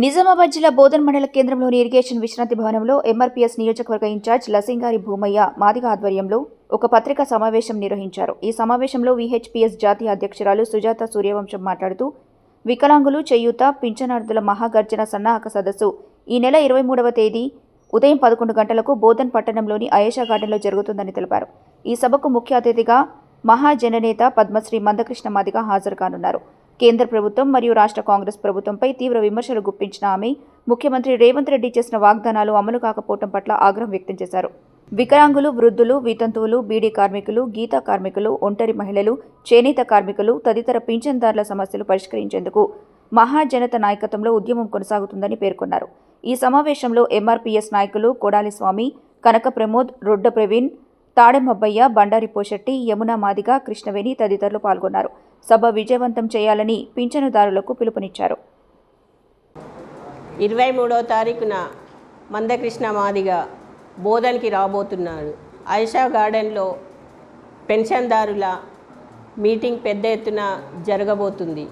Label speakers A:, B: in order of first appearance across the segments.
A: నిజామాబాద్ జిల్లా బోధన్ మండల కేంద్రంలోని ఇరిగేషన్ విశ్రాంతి భవనంలో ఎంఆర్పీఎస్ నియోజకవర్గ ఇన్ఛార్జ్ లసింగారి భూమయ్య మాదిగ ఆధ్వర్యంలో ఒక పత్రికా సమావేశం నిర్వహించారు. ఈ సమావేశంలో విహెచ్పీఎస్ జాతీయ అధ్యక్షురాలు సుజాత సూర్యవంశం మాట్లాడుతూ వికలాంగులు చేయూత పింఛనార్థుల మహాగర్జన సన్నాహక సదస్సు ఈ నెల 23వ తేదీ ఉదయం 11 గంటలకు బోధన్ పట్టణంలోని అయేషా గార్డెన్లో జరుగుతుందని తెలిపారు. ఈ సభకు ముఖ్య అతిథిగా మహాజననేత పద్మశ్రీ మందకృష్ణ మాదిగ హాజరు కానున్నారు. కేంద్ర ప్రభుత్వం మరియు రాష్ట్ర కాంగ్రెస్ ప్రభుత్వంపై తీవ్ర విమర్శలు గుప్పించిన ఆమె ముఖ్యమంత్రి రేవంత్ రెడ్డి చేసిన వాగ్దానాలు అమలు కాకపోవడం పట్ల ఆగ్రహం వ్యక్తం చేశారు. వికలాంగులు, వృద్ధులు, వితంతువులు, బీడీ కార్మికులు, గీతా కార్మికులు, ఒంటరి మహిళలు, చేనేత కార్మికులు తదితర పింఛన్దారుల సమస్యలు పరిష్కరించేందుకు మహాజనత నాయకత్వంలో ఉద్యమం కొనసాగుతుందని పేర్కొన్నారు. ఈ సమావేశంలో ఎంఆర్పీఎస్ నాయకులు కొడాలి స్వామి, కనక ప్రమోద్, రొడ్డ ప్రవీణ్, తాడెమబ్బయ్య, బండారి పోషెట్టి, యమునా మాదిగ, కృష్ణవేణి తదితరులు పాల్గొన్నారు. సభ విజయవంతం చేయాలని పింఛనుదారులకు పిలుపునిచ్చారు.
B: 23వ తారీఖున మందకృష్ణ మాదిగ బోధన్కి రాబోతున్నాడు. అయేషా గార్డెన్లో పెన్షన్దారుల మీటింగ్ పెద్ద ఎత్తున జరగబోతుంది.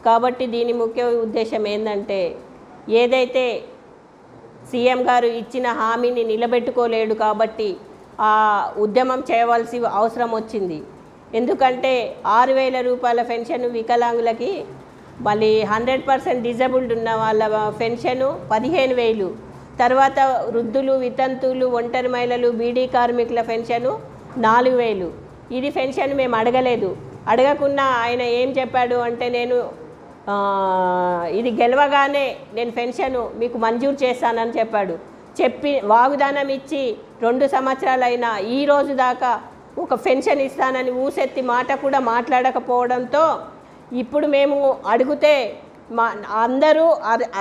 B: కాబట్టి దీని ముఖ్య ఉద్దేశం ఏంటంటే, ఏదైతే సీఎం గారు ఇచ్చిన హామీని నిలబెట్టుకోలేడు కాబట్టి ఆ ఉద్యమం చేయవలసి అవసరం వచ్చింది. ఎందుకంటే 6,000 రూపాయల పెన్షన్ వికలాంగులకి, మళ్ళీ 100% డిజబుల్డ్ ఉన్న వాళ్ళ పెన్షను 15,000, తర్వాత వృద్ధులు, వితంతువులు, ఒంటరి మహిళలు, బీడీ కార్మికుల పెన్షను 4,000. ఇది పెన్షన్ మేము అడగలేదు. అడగకుండా ఆయన ఏం చెప్పాడు అంటే, నేను ఇది గెలవగానే నేను పెన్షను మీకు మంజూరు చేస్తానని చెప్పాడు. చెప్పి వాగ్దానం ఇచ్చి 2 సంవత్సరాలైనా ఈ రోజు దాకా ఒక పెన్షన్ ఇస్తానని ఊసెత్తి మాట కూడా మాట్లాడకపోవడంతో ఇప్పుడు మేము అడిగితే అందరూ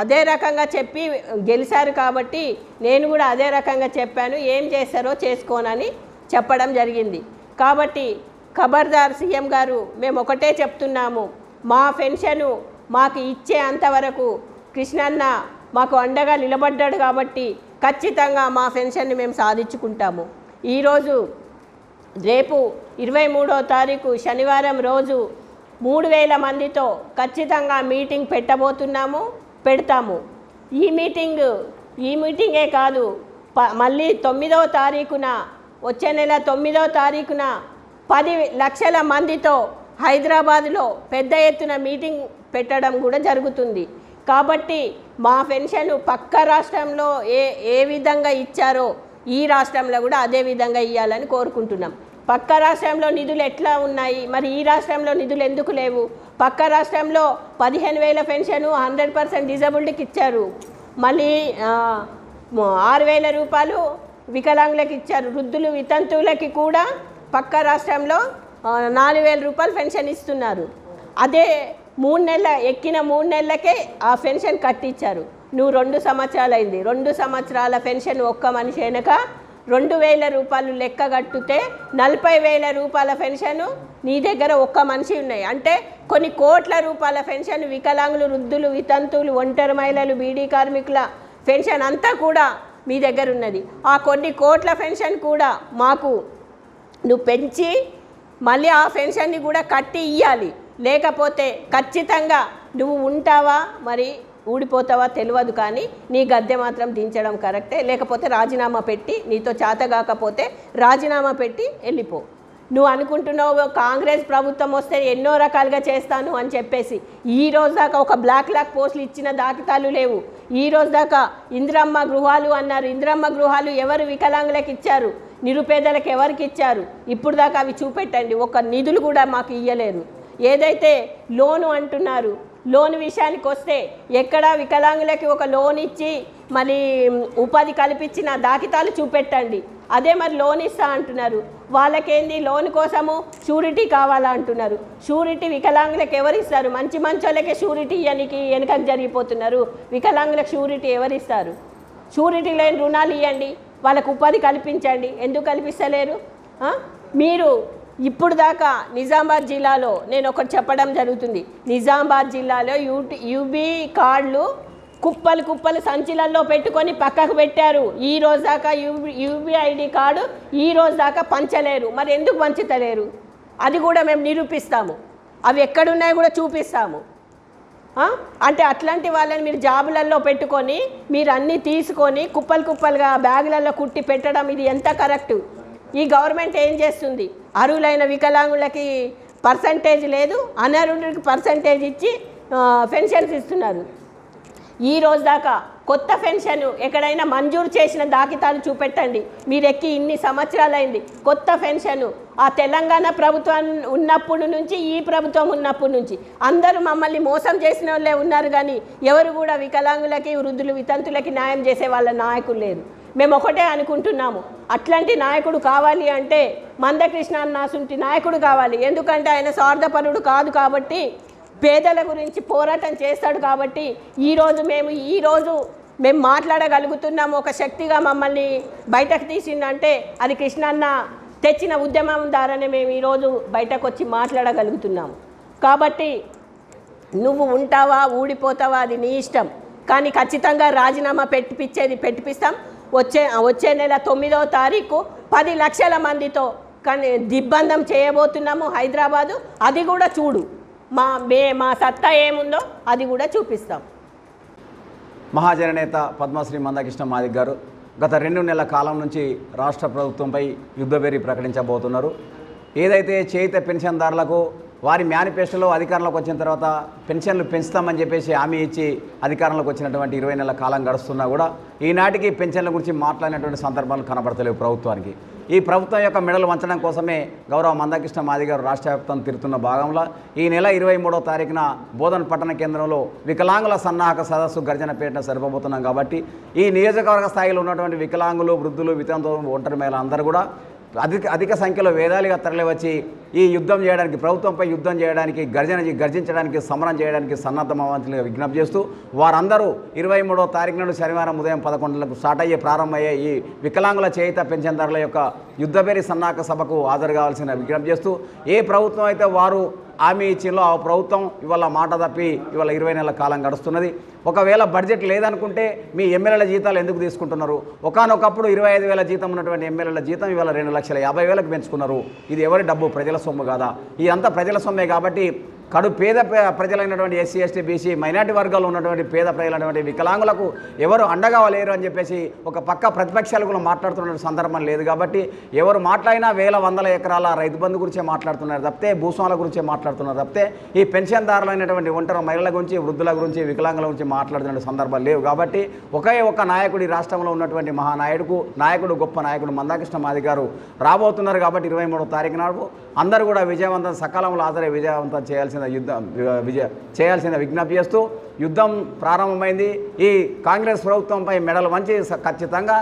B: అదే రకంగా చెప్పి గెలిచారు. కాబట్టి నేను కూడా అదే రకంగా చెప్పాను, ఏం చేస్తారో చేసుకోనని చెప్పడం జరిగింది. కాబట్టి ఖబర్దార్ సీఎం గారు, మేము ఒకటే చెప్తున్నాము, మా పెన్షను మాకు ఇచ్చే అంతవరకు కృష్ణన్న మాకు అండగా నిలబడ్డాడు కాబట్టి ఖచ్చితంగా మా పెన్షన్ని మేము సాధించుకుంటాము. ఈరోజు రేపు 23వ తారీఖు శనివారం రోజు 3,000 మందితో ఖచ్చితంగా మీటింగ్ పెడతాము. ఈ మీటింగే కాదు, మళ్ళీ 9వ తారీఖున, వచ్చే నెల 9వ తారీఖున 10 లక్షల మందితో హైదరాబాద్లో పెద్ద ఎత్తున మీటింగ్ పెట్టడం కూడా జరుగుతుంది. కాబట్టి మా పెన్షన్ పక్క రాష్ట్రంలో ఏ విధంగా ఇచ్చారో ఈ రాష్ట్రంలో కూడా అదే విధంగా ఇవ్వాలని కోరుకుంటున్నాం. పక్క రాష్ట్రంలో నిధులు ఎట్లా ఉన్నాయి, మరి ఈ రాష్ట్రంలో నిధులు ఎందుకు లేవు? పక్క రాష్ట్రంలో 15,000 పెన్షను 100% డిజబుల్డ్కి ఇచ్చారు. మళ్ళీ 6,000 రూపాయలు వికలాంగులకు ఇచ్చారు. వృద్ధులు, వితంతువులకి కూడా పక్క రాష్ట్రంలో 4,000 రూపాయలు పెన్షన్ ఇస్తున్నారు. అదే 3 నెలలకే ఆ పెన్షన్ కట్టించారు. నువ్వు 2 సంవత్సరాలు అయింది. 2 సంవత్సరాల పెన్షన్ ఒక్క మనిషి వెనక 2,000 రూపాయలు లెక్క కట్టితే 40,000 రూపాయల పెన్షను నీ దగ్గర ఒక్క మనిషి ఉన్నాయి. అంటే కొన్ని కోట్ల రూపాయల పెన్షన్ వికలాంగులు, వృద్ధులు, వితంతువులు, ఒంటరి మహిళలు, బీడీ కార్మికుల పెన్షన్ అంతా కూడా మీ దగ్గర ఉన్నది. ఆ కొన్ని కోట్ల పెన్షన్ కూడా మాకు నువ్వు పెంచి మళ్ళీ ఆ పెన్షన్ని కూడా కట్టి ఇవ్వాలి. లేకపోతే ఖచ్చితంగా నువ్వు ఉంటావా మరి ఊడిపోతావా తెలియదు, కానీ నీ గద్దె మాత్రం దించడం కరెక్టే. లేకపోతే రాజీనామా పెట్టి, నీతో చేత కాకపోతే రాజీనామా పెట్టి వెళ్ళిపో. నువ్వు అనుకుంటున్నావు కాంగ్రెస్ ప్రభుత్వం వస్తే ఎన్నో రకాలుగా చేస్తాను అని చెప్పేసి, ఈ రోజు దాకా ఒక బ్లాక్ పోస్టులు ఇచ్చిన దాఖితాలు లేవు. ఈ రోజు దాకా ఇందిరమ్మ గృహాలు అన్నారు. ఇందిరమ్మ గృహాలు ఎవరు వికలాంగులకు ఇచ్చారు, నిరుపేదలకు ఎవరికి ఇచ్చారు? ఇప్పుడు దాకా అవి చూపెట్టండి. ఒక నిధులు కూడా మాకు ఇవ్వలేరు. ఏదైతే లోను అంటున్నారు, లోన్ విషయానికి వస్తే ఎక్కడ వికలాంగులకి ఒక లోన్ ఇచ్చి మళ్ళీ ఉపాధి కల్పించిన దాఖితాలు చూపెట్టండి. అదే మరి లోన్ ఇస్తా అంటున్నారు. వాళ్ళకేంది లోన్ కోసము షూరిటీ కావాలా అంటున్నారు. షూరిటీ వికలాంగులకు ఎవరు ఇస్తారు? మంచి వాళ్ళకే షూరిటీ ఇవ్వడానికి వెనకకు జరిగిపోతున్నారు. వికలాంగులకు షూరిటీ ఎవరు ఇస్తారు? షూరిటీ లేని రుణాలు ఇవ్వండి, వాళ్ళకు ఉపాధి కల్పించండి. ఎందుకు కల్పిస్తలేరు? మీరు ఇప్పుడు దాకా నిజామాబాద్ జిల్లాలో నేను ఒకటి చెప్పడం జరుగుతుంది. నిజామాబాద్ జిల్లాలో యూబీ కార్డులు కుప్పలు సంచులలో పెట్టుకొని పక్కకు పెట్టారు. ఈ రోజు దాకా యూబీఐడి కార్డు ఈ రోజు దాకా పంచలేరు. మరి ఎందుకు పంచుతలేరు? అది కూడా మేము నిరూపిస్తాము. అవి ఎక్కడున్నాయో కూడా చూపిస్తాము. అంటే అట్లాంటి వాళ్ళని మీరు జాబులలో పెట్టుకొని మీరు అన్నీ తీసుకొని కుప్పలు కుప్పలుగా బ్యాగులలో కుట్టి పెట్టడం ఇది ఎంత కరెక్టు? ఈ గవర్నమెంట్ ఏం చేస్తుంది? అర్హులైన వికలాంగులకి పర్సంటేజ్ లేదు, అనర్హులకి పర్సంటేజ్ ఇచ్చి పెన్షన్స్ ఇస్తున్నారు. ఈ రోజు దాకా కొత్త పెన్షన్ ఎక్కడైనా మంజూరు చేసిన దాఖితాలు చూపెట్టండి. మీరు ఎక్కి ఇన్ని సంవత్సరాలైంది. కొత్త పెన్షన్ ఆ తెలంగాణ ప్రభుత్వం ఉన్నప్పుడు నుంచి ఈ ప్రభుత్వం ఉన్నప్పటి నుంచి అందరూ మమ్మల్ని మోసం చేసిన వాళ్ళే ఉన్నారు, కానీ ఎవరు కూడా వికలాంగులకి వృద్ధులు వితంతులకి న్యాయం చేసే వాళ్ళ నాయకులు లేరు. మేము ఒకటే అనుకుంటున్నాము, అట్లాంటి నాయకుడు కావాలి అంటే మందకృష్ణ అన్నాసుంటి నాయకుడు కావాలి. ఎందుకంటే ఆయన స్వార్థపరుడు కాదు కాబట్టి, పేదల గురించి పోరాటం చేస్తాడు కాబట్టి ఈరోజు మేము మాట్లాడగలుగుతున్నాము. ఒక శక్తిగా మమ్మల్ని బయటకు తీసిందంటే అది కృష్ణన్న తెచ్చిన ఉద్యమం ద్వారానే మేము ఈరోజు బయటకు వచ్చి మాట్లాడగలుగుతున్నాము. కాబట్టి నువ్వు ఉంటావా ఊడిపోతావా అది నీ ఇష్టం, కానీ ఖచ్చితంగా రాజీనామా పెట్టిపిస్తాం. వచ్చే నెల 9వ తారీఖు 10 లక్షల మందితో దిగ్బంధం చేయబోతున్నాము హైదరాబాదు. అది కూడా చూడు, మా సత్తా ఏముందో అది కూడా చూపిస్తాం.
C: మహాజననేత పద్మశ్రీ మందకృష్ణ మాదిగ గారు గత 2 నెలల కాలం నుంచి రాష్ట్ర ప్రభుత్వంపై యుద్ధబేరి ప్రకటించబోతున్నారు. ఏదైతే చేయిత పెన్షన్దారులకు వారి మేనిఫెస్టోలో అధికారంలోకి వచ్చిన తర్వాత పెన్షన్లు పెంచుతామని చెప్పేసి హామీ ఇచ్చి అధికారంలోకి వచ్చినటువంటి 20 నెలల కాలం గడుస్తున్నా కూడా ఈనాటికి పెన్షన్ల గురించి మాట్లాడినటువంటి సందర్భాలు కనబడతలేవు ప్రభుత్వానికి. ఈ ప్రభుత్వం యొక్క మెడలు వంచడం కోసమే గౌరవ మందకృష్ణ మాదిగ గారు రాష్ట్ర వ్యాప్తం తిరుగుతున్న భాగంలో ఈ నెల 23వ తారీఖున బోధన్ పట్టణ కేంద్రంలో వికలాంగుల సన్నాహక సదస్సు గర్జనపేటను సరిపోతున్నాం. కాబట్టి ఈ నియోజకవర్గ స్థాయిలో ఉన్నటువంటి వికలాంగులు వృద్ధులు వితంతువులు ఒంటరి మహిళలు అందరూ కూడా అధిక సంఖ్యలో వేదాలుగా తరలివచ్చి ఈ యుద్ధం చేయడానికి, ప్రభుత్వంపై యుద్ధం చేయడానికి, గర్జించడానికి, సమరం చేయడానికి సన్నద్ధమవంతులుగా విజ్ఞప్తి చేస్తూ వారందరూ 23వ తారీఖు నాడు శనివారం ఉదయం 11 గంటలకు స్టార్ట్ అయ్యే ప్రారంభమయ్యే ఈ వికలాంగుల చేయిత పెన్షన్దారుల యొక్క యుద్ధబేరి సన్నాహక సభకు హాజరు కావాల్సిన విజ్ఞప్తి చేస్తూ, ఏ ప్రభుత్వం అయితే వారు హామీ ఇచ్చిందో ఆ ప్రభుత్వం ఇవాళ మాట తప్పి ఇవాళ 20 నెలల కాలం గడుస్తున్నది. ఒకవేళ బడ్జెట్ లేదనుకుంటే మీ ఎమ్మెల్యేల జీతాలు ఎందుకు తీసుకుంటున్నారు? ఒకానొకప్పుడు 25,000 జీతం ఉన్నటువంటి ఎమ్మెల్యేల జీతం ఇవాళ 2,50,000కు పెంచుకున్నారు. ఇది ఎవరి డబ్బు? ప్రజల సొమ్ము కాదా? ఇదంతా ప్రజల సొమ్మే. కాబట్టి పేద ప్రజలైనటువంటి ఎస్సీ ఎస్టీ బీసీ మైనార్టీ వర్గాల్లో ఉన్నటువంటి పేద ప్రజలైనటువంటి వికలాంగులకు ఎవరు అండగా లేరు అని చెప్పేసి ఒక పక్క ప్రతిపక్షాలు కూడా మాట్లాడుతున్న సందర్భం లేదు. కాబట్టి ఎవరు మాట్లాడినా వేల వందల ఎకరాల రైతు బంధు గురించే మాట్లాడుతున్నారు తప్పితే, భూస్వాముల గురించే మాట్లాడుతున్నారు తప్పితే ఈ పెన్షన్దారులైనటువంటి ఒంటరి మహిళల గురించి, వృద్ధుల గురించి, వికలాంగుల గురించి మాట్లాడుతున్న సందర్భాలు లేవు. కాబట్టి ఒకే ఒక్క నాయకుడు ఈ రాష్ట్రంలో ఉన్నటువంటి నాయకుడు గొప్ప నాయకుడు మందకృష్ణ మాదిగ గారు రాబోతున్నారు. కాబట్టి 23వ తారీఖు నాడు అందరూ కూడా విజయవంతం సకాలంలో హాజరై విజయవంతం చేయాల్సిన విజ్ఞప్తి చేస్తూ యుద్ధం ప్రారంభమైంది. ఈ కాంగ్రెస్ ప్రభుత్వంపై మెడలు వంచి ఖచ్చితంగా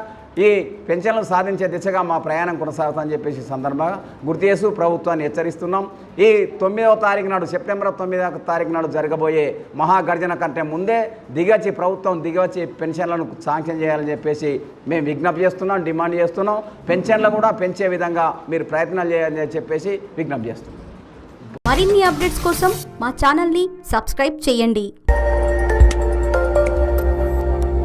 C: ఈ పెన్షన్లు సాధించే దిశగా మా ప్రయాణం కొనసాగుతుందని చెప్పేసి సందర్భంగా గుర్తు చేస్తూ ప్రభుత్వాన్ని హెచ్చరిస్తున్నాం. ఈ 9వ తారీఖు నాడు, సెప్టెంబర్ 9వ తారీఖు నాడు జరగబోయే మహాగర్జన కంటే ముందే ప్రభుత్వం దిగవచ్చి పెన్షన్లను శాంక్షన్ చేయాలని చెప్పేసి మేము విజ్ఞప్తి చేస్తున్నాం, డిమాండ్ చేస్తున్నాం. పెన్షన్లు కూడా పెంచే విధంగా మీరు ప్రయత్నాలు చేయాలని చెప్పేసి విజ్ఞప్తి చేస్తున్నాం.
D: మరిన్ని అప్డేట్స్ కోసం మా ఛానల్ని సబ్స్క్రైబ్ చేయండి.